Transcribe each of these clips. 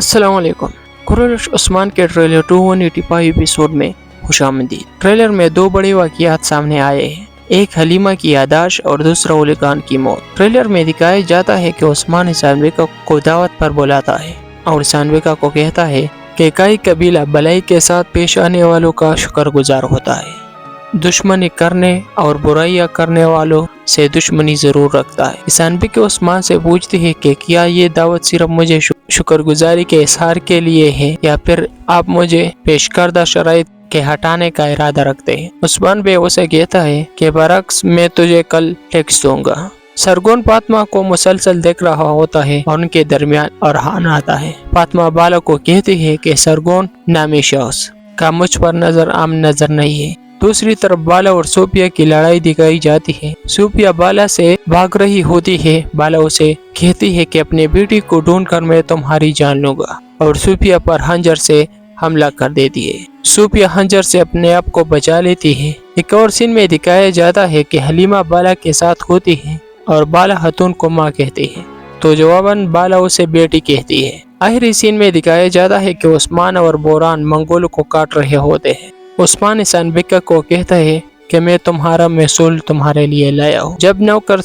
अस्सलाम वालेकुम। कुरैश उस्मान के ट्रेलर 285 एपिसोड में खुशामदीद। ट्रेलर में दो बड़े वाक़ियात सामने आए हैं, एक हलीमा की यादाश्त और दूसरा उली खान की मौत। ट्रेलर में दिखाया जाता है कि उस्मान सांविका को दावत पर बुलाता है और सांविका को कहता है कि कई कबीला भलाई के साथ पेश आने वालों का शुक्रगुजार होता है, दुश्मनी करने और बुराइयां करने वालों से दुश्मनी जरूर रखता है। सांविका उस्मान से पूछती है कि क्या ये दावत सिर्फ मुझे शुक्रगुजारी के इजहार के लिए है या फिर आप मुझे पेश करदा शराइत के हटाने का इरादा रखते हैं। उस्मान बे उसे कहता है कि बरक्स मैं तुझे कल टैक्स दूंगा। सरगोन फातिमा को मुसलसल देख रहा होता है और उनके दरमियान अरहान आता है। फातिमा बाला को कहती है कि सरगोन नामी शख्स का मुझ पर नजर आम नजर नहीं है। दूसरी तरफ बाला और सूफिया की लड़ाई दिखाई जाती है। सूफिया बाला से भाग रही होती है। बाला उसे कहती है कि अपनी बेटी को ढूंढकर मैं तुम्हारी जान लूंगा और सूफिया पर हंजर से हमला कर देती है। सूफिया हंजर से अपने आप को बचा लेती है। एक और सीन में दिखाया जाता है कि हलीमा बाला के साथ होती है और बाला हतून को माँ कहती है, तो जवाबन बाला उसे बेटी कहती है। आखिरी सीन में दिखाया जाता है कि उस्मान और बोरान मंगोलों को काट रहे होते हैं। उस्मान सांविका को कहता है कि मैं तुम्हारा महसूल तुम्हारे लिए लाया हूँ। जब नौकर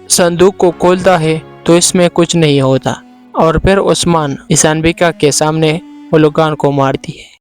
संदूक को खोलता है तो इसमें कुछ नहीं होता और फिर उस्मान सांविका के सामने उली खान को मारती है।